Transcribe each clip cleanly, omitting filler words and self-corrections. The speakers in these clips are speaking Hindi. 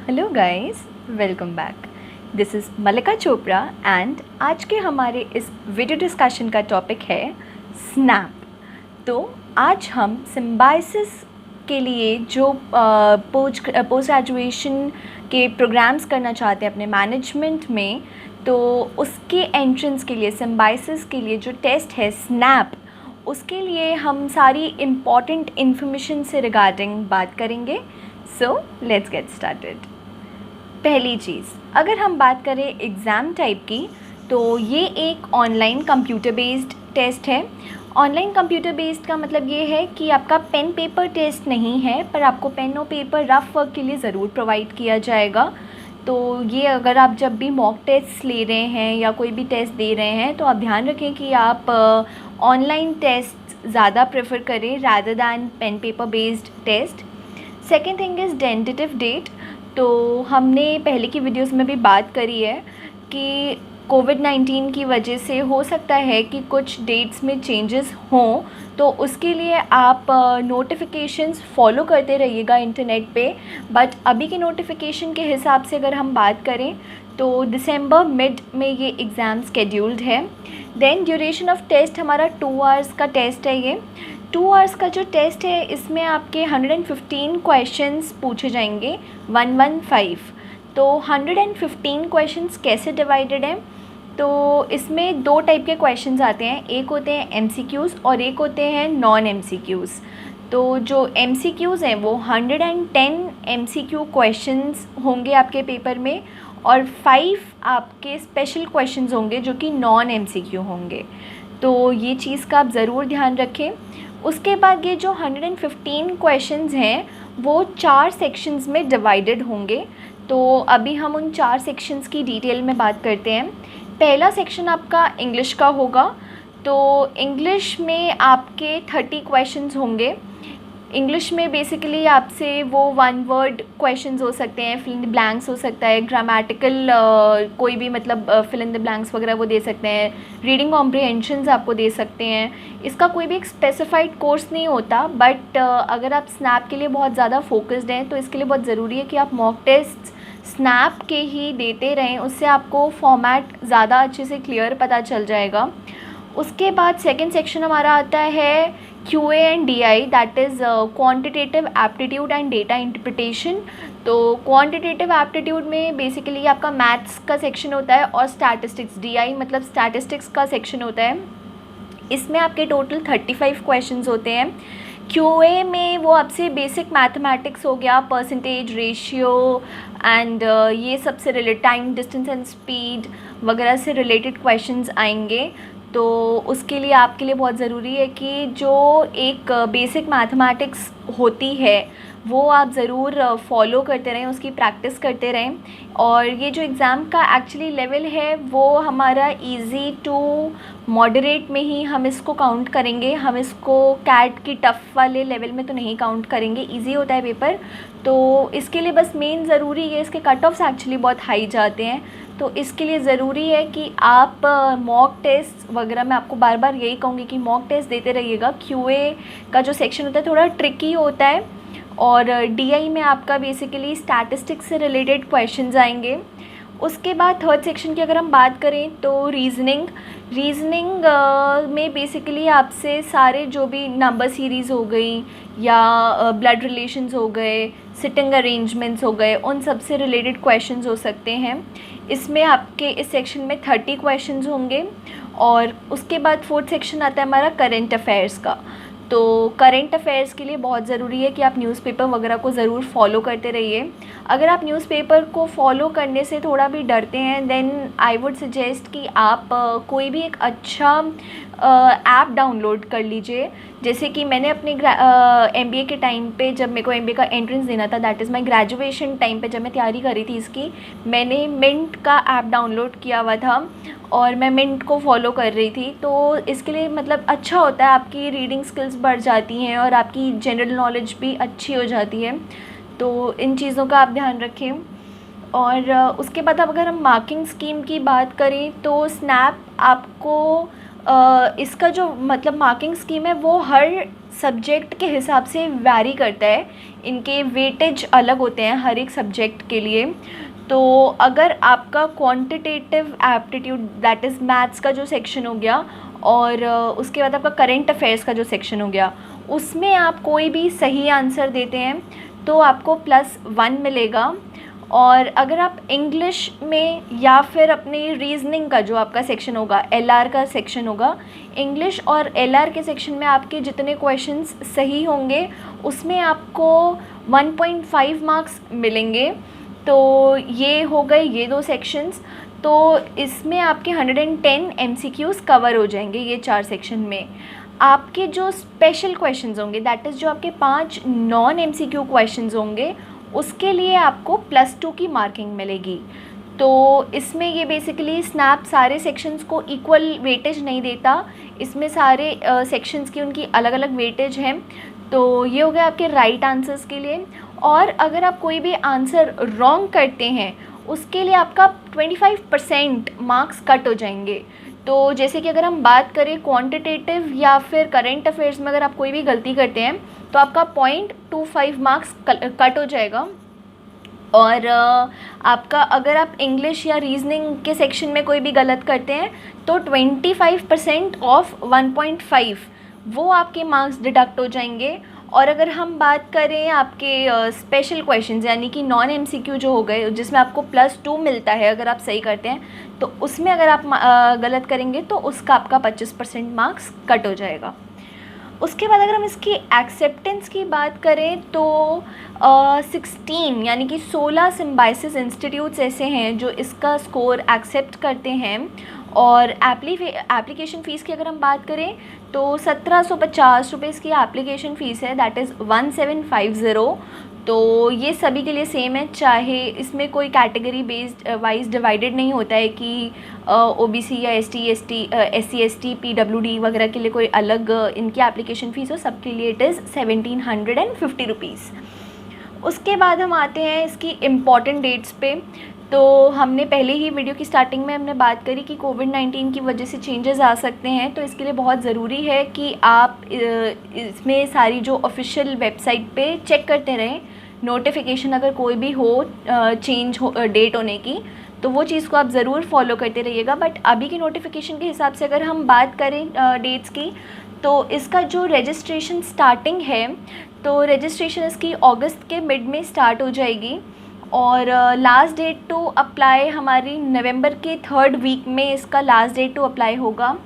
Hello guys, welcome back. This is Mallika Chopra and आज के हमारे इस वीडियो डिस्कशन का टॉपिक है स्नैप। तो आज हम सिम्बायोसिस के लिए जो पोस्ट ग्रेजुएशन के प्रोग्राम्स करना चाहते हैं अपने मैनेजमेंट में, तो उसके एंट्रेंस के लिए सिम्बायोसिस के लिए जो टेस्ट है स्नैप, उसके लिए हम सारी इम्पॉर्टेंट इन्फॉर्मेशन से रिगार्डिंग बात करेंगे। So let's get started. पहली चीज़, अगर हम बात करें एग्ज़ाम टाइप की, तो ये एक ऑनलाइन कंप्यूटर बेस्ड टेस्ट है। ऑनलाइन कंप्यूटर बेस्ड का मतलब ये है कि आपका पेन पेपर टेस्ट नहीं है, पर आपको पेन और पेपर रफ वर्क के लिए ज़रूर प्रोवाइड किया जाएगा। तो ये अगर आप जब भी मॉक टेस्ट ले रहे हैं या कोई भी टेस्ट दे रहे हैं, तो आप ध्यान रखें कि आप ऑनलाइन टेस्ट ज़्यादा प्रेफर करें rather than pen paper based test. Second thing is tentative date. तो हमने पहले की वीडियोस में भी बात करी है कि कोविड-19 की वजह से हो सकता है कि कुछ डेट्स में चेंजेस हों, तो उसके लिए आप नोटिफिकेशंस फॉलो करते रहिएगा इंटरनेट पे। बट अभी के नोटिफिकेशन के हिसाब से अगर हम बात करें तो दिसंबर मिड में ये एग्ज़ाम स्केड्यूल्ड है। देन ड्यूरेशन ऑफ टेस्ट हमारा 2 आवर्स का टेस्ट है। ये 2 आवर्स का जो टेस्ट है, इसमें आपके 115 क्वेश्चंस पूछे जाएंगे, 115। तो 115 क्वेश्चंस कैसे डिवाइडेड हैं, तो इसमें 2 टाइप के क्वेश्चंस आते हैं। एक होते हैं एमसीक्यूज़ और एक होते हैं नॉन एमसीक्यूज़। तो जो एमसीक्यूज़ हैं वो 110 एमसीक्यू क्वेश्चंस होंगे आपके पेपर में, और 5 आपके स्पेशल क्वेश्चंस होंगे जो कि नॉन एमसीक्यू होंगे। तो ये चीज़ का आप ज़रूर ध्यान रखें। उसके बाद ये जो 115 क्वेश्चंस हैं वो 4 सेक्शंस में डिवाइडेड होंगे। तो अभी हम उन 4 सेक्शंस की डिटेल में बात करते हैं। पहला सेक्शन आपका इंग्लिश का होगा। तो इंग्लिश में आपके 30 क्वेश्चंस होंगे। इंग्लिश में बेसिकली आपसे वो 1 वर्ड क्वेश्चंस हो सकते हैं, फिल इन द ब्लैंक्स हो सकता है, ग्रामेटिकल कोई भी मतलब फिल इन द ब्लैंक्स वगैरह वो दे सकते हैं, रीडिंग कॉम्प्रिहेंशंस आपको दे सकते हैं। इसका कोई भी एक स्पेसिफाइड कोर्स नहीं होता, बट अगर आप स्नैप के लिए बहुत ज़्यादा फोकस्ड हैं तो इसके लिए बहुत ज़रूरी है कि आप मॉक टेस्ट स्नैप के ही देते रहें। उससे आपको फॉर्मेट ज़्यादा अच्छे से क्लियर पता चल जाएगा। उसके बाद सेकंड सेक्शन हमारा आता है QA and DI, that is quantitative aptitude and data interpretation. तो क्वांटिटेटिव एप्टीट्यूड में बेसिकली आपका मैथ्स का सेक्शन होता है और स्टैटिस्टिक्स, DI मतलब स्टैटिस्टिक्स का सेक्शन होता है। इसमें आपके टोटल 35 क्वेश्चंस होते हैं। QA में वो आपसे बेसिक मैथमेटिक्स हो गया, परसेंटेज, रेशियो एंड ये सबसे related, time, distance and speed वगैरह से रिलेटेड क्वेश्चंस आएंगे। तो उसके लिए आपके लिए बहुत ज़रूरी है कि जो एक बेसिक मैथमेटिक्स होती है वो आप ज़रूर फॉलो करते रहें, उसकी प्रैक्टिस करते रहें। और ये जो एग्ज़ाम का एक्चुअली लेवल है वो हमारा इजी टू मॉडरेट में ही हम इसको काउंट करेंगे। हम इसको कैट की टफ़ वाले लेवल में तो नहीं काउंट करेंगे, इजी होता है पेपर। तो इसके लिए बस मेन ज़रूरी है, इसके कट ऑफ्स एक्चुअली बहुत हाई जाते हैं, तो इसके लिए ज़रूरी है कि आप मॉक टेस्ट वगैरह, मैं आपको बार बार यही कहूँगी कि मॉक टेस्ट देते रहिएगा। QA का जो सेक्शन होता है थोड़ा ट्रिकी होता है, और DI में आपका बेसिकली स्टैटिस्टिक्स से रिलेटेड क्वेश्चंस आएंगे। उसके बाद थर्ड सेक्शन की अगर हम बात करें तो रीजनिंग में बेसिकली आपसे सारे जो भी नंबर सीरीज़ हो गई या ब्लड रिलेशंस हो गए, सिटिंग अरेंजमेंट्स हो गए, उन सब से रिलेटेड क्वेश्चंस हो सकते हैं। इसमें आपके इस सेक्शन में 30 क्वेश्चंस होंगे। और उसके बाद फोर्थ सेक्शन आता है हमारा करंट अफेयर्स का। तो करंट अफेयर्स के लिए बहुत ज़रूरी है कि आप न्यूज़पेपर वगैरह को ज़रूर फॉलो करते रहिए। अगर आप न्यूज़पेपर को फॉलो करने से थोड़ा भी डरते हैं, देन आई वुड सजेस्ट कि आप कोई भी एक अच्छा ऐप डाउनलोड कर लीजिए। जैसे कि मैंने अपने MBA के टाइम पे, जब मेरे को MBA का एंट्रेंस देना था, that is my graduation time पे, जब मैं तैयारी कर रही थी इसकी, मैंने मिंट का ऐप डाउनलोड किया हुआ था और मैं मिंट को फॉलो कर रही थी। तो इसके लिए मतलब अच्छा होता है, आपकी रीडिंग स्किल्स बढ़ जाती हैं और आपकी जनरल नॉलेज भी अच्छी हो जाती है। तो इन चीज़ों का आप ध्यान रखें। और उसके बाद अब अगर हम मार्किंग स्कीम की बात करें तो स्नैप आपको इसका जो मतलब मार्किंग स्कीम है वो हर सब्जेक्ट के हिसाब से वैरी करता है, इनके वेटेज अलग होते हैं हर एक सब्जेक्ट के लिए। तो अगर आपका quantitative aptitude that is maths का जो सेक्शन हो गया और उसके बाद आपका करेंट अफेयर्स का जो सेक्शन हो गया, उसमें आप कोई भी सही आंसर देते हैं तो आपको +1 मिलेगा। और अगर आप इंग्लिश में या फिर अपनी रीजनिंग का जो आपका सेक्शन होगा, एलआर का सेक्शन होगा, इंग्लिश और एलआर के सेक्शन में आपके जितने क्वेश्चंस सही होंगे उसमें आपको 1.5 मार्क्स मिलेंगे। तो ये हो गए ये 2 सेक्शंस। तो इसमें आपके 110 एमसीक्यूज़ कवर हो जाएंगे ये 4 सेक्शन में। आपके जो स्पेशल क्वेश्चंस होंगे दैट इज़ जो आपके 5 नॉन एमसीक्यू क्वेश्चंस होंगे उसके लिए आपको +2 की मार्किंग मिलेगी। तो इसमें ये बेसिकली स्नैप सारे सेक्शंस को इक्वल वेटेज नहीं देता, इसमें सारे सेक्शंस की उनकी अलग अलग वेटेज हैं। तो ये हो गया आपके राइट आंसर्स के लिए। और अगर आप कोई भी आंसर रॉन्ग करते हैं उसके लिए आपका 25% मार्क्स कट हो जाएंगे। तो जैसे कि अगर हम बात करें क्वांटिटेटिव या फिर करेंट अफेयर्स में अगर आप कोई भी गलती करते हैं तो आपका 0.25 मार्क्स कट हो जाएगा। और आपका अगर आप इंग्लिश या रीजनिंग के सेक्शन में कोई भी गलत करते हैं तो 25% ऑफ 1.5 वो आपके मार्क्स डिडक्ट हो जाएंगे। और अगर हम बात करें आपके स्पेशल क्वेश्चंस यानी कि नॉन एमसीक्यू जो हो गए जिसमें आपको +2 मिलता है अगर आप सही करते हैं, तो उसमें अगर आप गलत करेंगे तो उसका आपका 25% मार्क्स कट हो जाएगा। उसके बाद अगर हम इसकी एक्सेप्टेंस की बात करें तो 16 यानी कि 16 सिम्बाइसिस इंस्टीट्यूट्स ऐसे हैं जो इसका स्कोर एक्सेप्ट करते हैं। और एप्लीकेशन फ़ीस की अगर हम बात करें तो 1750 रुपये इसकी एप्लीकेशन फ़ीस है, दैट इज़ 1750। तो ये सभी के लिए सेम है, चाहे इसमें कोई कैटेगरी बेस्ड वाइज डिवाइडेड नहीं होता है कि ओबीसी या एससी एसटी पीडब्ल्यूडी वगैरह के लिए कोई अलग इनकी एप्लीकेशन फ़ीस हो, सबके लिए इट इज़ 1750 रुपीज़। उसके बाद हम आते हैं इसकी इम्पॉर्टेंट डेट्स पे। तो हमने पहले ही वीडियो की स्टार्टिंग में हमने बात करी कि कोविड-19 की वजह से चेंजेस आ सकते हैं, तो इसके लिए बहुत ज़रूरी है कि आप इसमें सारी जो ऑफिशियल वेबसाइट पे चेक करते रहें नोटिफिकेशन अगर कोई भी हो चेंज हो डेट होने की, तो वो चीज़ को आप ज़रूर फॉलो करते रहिएगा। बट अभी की नोटिफिकेशन के हिसाब से अगर हम बात करें डेट्स की, तो इसका जो रजिस्ट्रेशन स्टार्टिंग है तो रजिस्ट्रेशन इसकी अगस्त के मिड में स्टार्ट हो जाएगी और लास्ट डेट टू अप्लाई हमारी नवंबर के 3rd वीक में इसका लास्ट डेट टू अप्लाई होगा।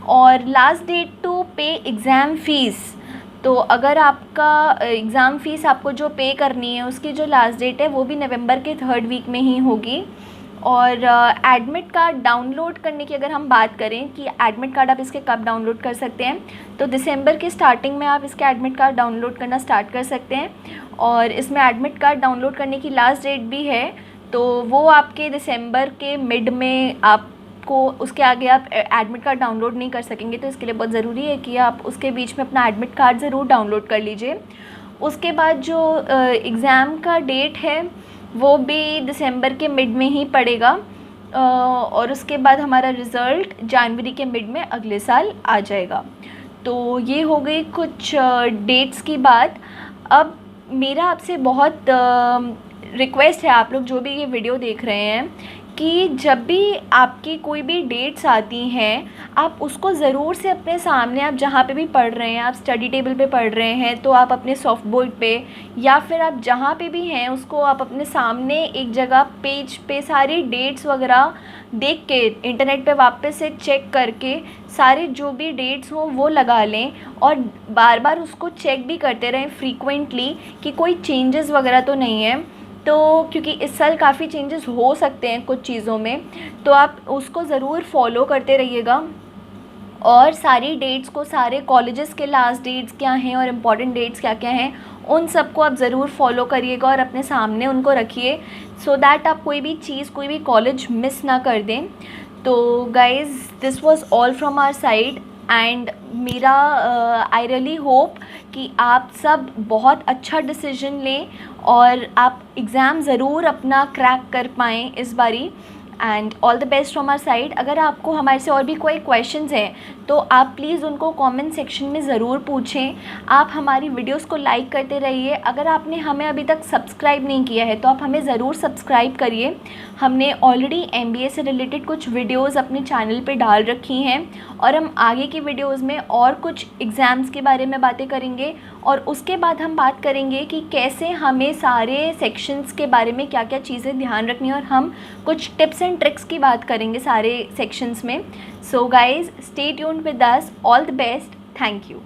और लास्ट डेट टू पे एग्ज़ाम फ़ीस, तो अगर आपका एग्ज़ाम फ़ीस आपको जो पे करनी है उसकी जो लास्ट डेट है वो भी नवंबर के 3rd वीक में ही होगी। और एडमिट कार्ड डाउनलोड करने की अगर हम बात करें कि एडमिट कार्ड आप इसके कब डाउनलोड कर सकते हैं, तो दिसंबर के स्टार्टिंग में आप इसके एडमिट कार्ड डाउनलोड करना स्टार्ट कर सकते हैं। और इसमें एडमिट कार्ड डाउनलोड करने की लास्ट डेट भी है, तो वो आपके दिसंबर के मिड में आपको, उसके आगे आप एडमिट कार्ड डाउनलोड नहीं कर सकेंगे। तो इसके लिए बहुत ज़रूरी है कि आप उसके बीच में अपना एडमिट कार्ड ज़रूर डाउनलोड कर लीजिए। उसके बाद जो एग्ज़ाम का डेट है वो भी दिसंबर के मिड में ही पड़ेगा और उसके बाद हमारा रिज़ल्ट जनवरी के मिड में अगले साल आ जाएगा। तो ये हो गई कुछ डेट्स की बात। अब मेरा आपसे बहुत रिक्वेस्ट है, आप लोग जो भी ये वीडियो देख रहे हैं, कि जब भी आपकी कोई भी डेट्स आती हैं आप उसको ज़रूर से अपने सामने, आप जहाँ पे भी पढ़ रहे हैं, आप स्टडी टेबल पे पढ़ रहे हैं तो आप अपने सॉफ्ट बोर्ड पे या फिर आप जहाँ पे भी हैं उसको आप अपने सामने एक जगह पेज पे सारी डेट्स वगैरह देख के इंटरनेट पे वापस से चेक करके सारे जो भी डेट्स हों वो लगा लें और बार बार उसको चेक भी करते रहें फ्रीक्वेंटली कि कोई चेंजेस वगैरह तो नहीं है। तो क्योंकि इस साल काफ़ी चेंजेस हो सकते हैं कुछ चीज़ों में, तो आप उसको ज़रूर फॉलो करते रहिएगा। और सारी डेट्स को, सारे कॉलेजेस के लास्ट डेट्स क्या हैं और इम्पॉर्टेंट डेट्स क्या क्या हैं, उन सबको आप ज़रूर फॉलो करिएगा और अपने सामने उनको रखिए, सो दैट आप कोई भी चीज़, कोई भी कॉलेज मिस ना कर दें। तो guys, this was all from our side and मेरा आई रियली होप कि आप सब बहुत अच्छा डिसीजन लें और आप एग्ज़ाम ज़रूर अपना क्रैक कर पाएँ इस बारी। And all the best from our side. अगर आपको हमारे से और भी कोई क्वेश्चंस हैं तो आप प्लीज़ उनको कमेंट सेक्शन में ज़रूर पूछें। आप हमारी वीडियोस को लाइक करते रहिए। अगर आपने हमें अभी तक सब्सक्राइब नहीं किया है तो आप हमें ज़रूर सब्सक्राइब करिए। हमने ऑलरेडी MBA से रिलेटेड कुछ वीडियोस अपने चैनल पे डाल रखी हैं और हम आगे की वीडियोस में और कुछ एग्ज़ाम्स के बारे में बातें करेंगे और उसके बाद हम बात करेंगे कि कैसे हमें सारे सेक्शंस के बारे में क्या क्या चीज़ें ध्यान रखनी है और हम कुछ टिप्स एंड ट्रिक्स की बात करेंगे सारे सेक्शंस में। So guys, stay tuned with us. All the best. Thank you.